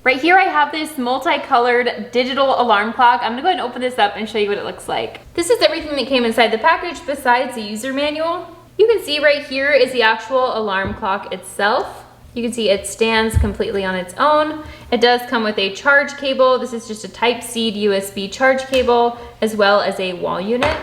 Right here I have this multicolored digital alarm clock. I'm gonna go ahead and open this up and show you what it looks like. This is everything that came inside the package besides the user manual. You can see right here is the actual alarm clock itself. You can see it stands completely on its own. It does come with a charge cable. This is just a Type-C USB charge cable, as well as a wall unit.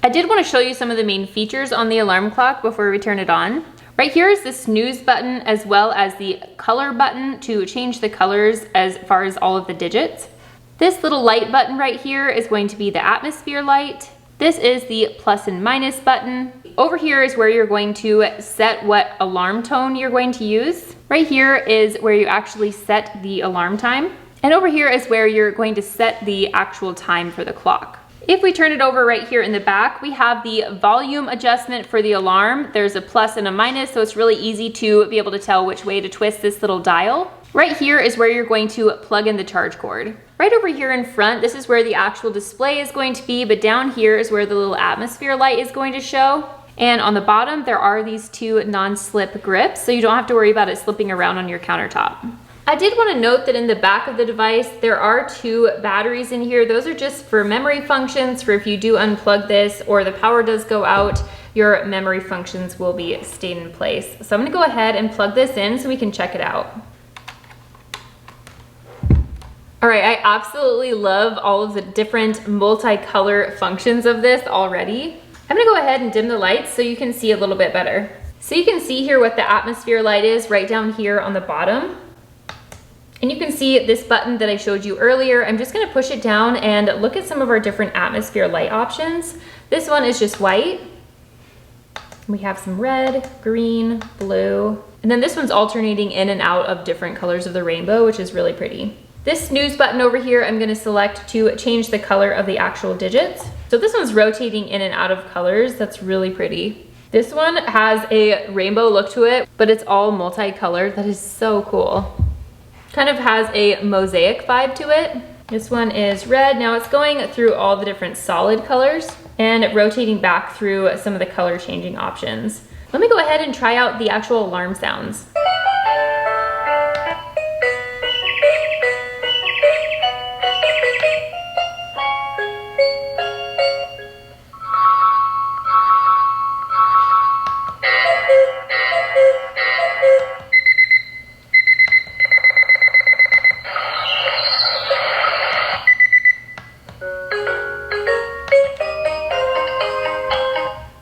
I did want to show you some of the main features on the alarm clock before we turn it on. Right here is the snooze button, as well as the color button to change the colors as far as all of the digits. This little light button right here is going to be the atmosphere light. This is the plus and minus button. Over here is where you're going to set what alarm tone you're going to use. Right here is where you actually set the alarm time. And over here is where you're going to set the actual time for the clock. If we turn it over right here in the back, we have the volume adjustment for the alarm. There's a plus and a minus, so it's really easy to be able to tell which way to twist this little dial. Right here is where you're going to plug in the charge cord. Right over here in front, this is where the actual display is going to be, but down here is where the little atmosphere light is going to show. And on the bottom, there are these two non-slip grips, so you don't have to worry about it slipping around on your countertop. I did want to note that in the back of the device, there are 2 batteries in here. Those are just for memory functions, for if you do unplug this or the power does go out, your memory functions will be stayed in place. So I'm gonna go ahead and plug this in so we can check it out. All right, I absolutely love all of the different multicolor functions of this already. I'm gonna go ahead and dim the lights so you can see a little bit better. So you can see here what the atmosphere light is right down here on the bottom. And you can see this button that I showed you earlier. I'm just gonna push it down and look at some of our different atmosphere light options. This one is just white. We have some red, green, blue, and then this one's alternating in and out of different colors of the rainbow, which is really pretty. This snooze button over here, I'm gonna select to change the color of the actual digits. So this one's rotating in and out of colors. That's really pretty. This one has a rainbow look to it, but it's all multicolored. That is so cool. Kind of has a mosaic vibe to it. This one is red. Now it's going through all the different solid colors and rotating back through some of the color changing options. Let me go ahead and try out the actual alarm sounds.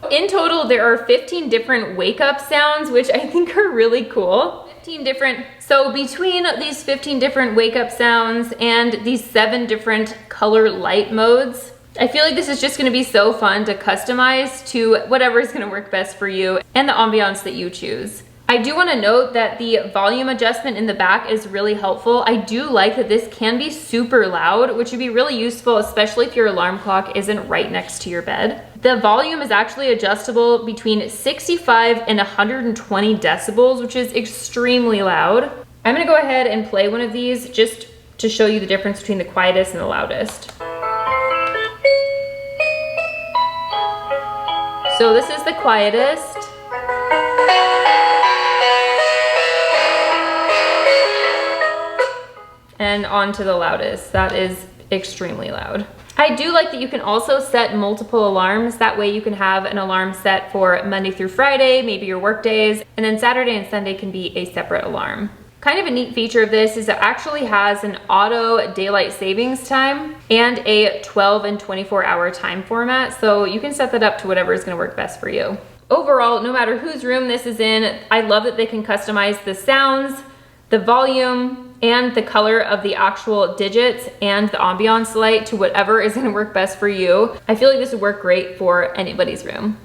In total, there are 15 different wake up sounds, which I think are really cool. 15 different, so between these 15 different wake up sounds and these 7 different color light modes, I feel like this is just gonna be so fun to customize to whatever is gonna work best for you and the ambiance that you choose. I do want to note that the volume adjustment in the back is really helpful. I do like that this can be super loud, which would be really useful, especially if your alarm clock isn't right next to your bed. The volume is actually adjustable between 65 and 120 decibels, which is extremely loud. I'm gonna go ahead and play one of these just to show you the difference between the quietest and the loudest. So this is the quietest. And on to the loudest. That is extremely loud. I do like that you can also set multiple alarms. That way you can have an alarm set for Monday through Friday, maybe your work days, and then Saturday and Sunday can be a separate alarm. Kind of a neat feature of this is it actually has an auto daylight savings time and a 12 and 24 hour time format. So you can set that up to whatever is gonna work best for you. Overall, no matter whose room this is in, I love that they can customize the sounds, the volume, and the color of the actual digits and the ambiance light to whatever is gonna work best for you. I feel like this would work great for anybody's room.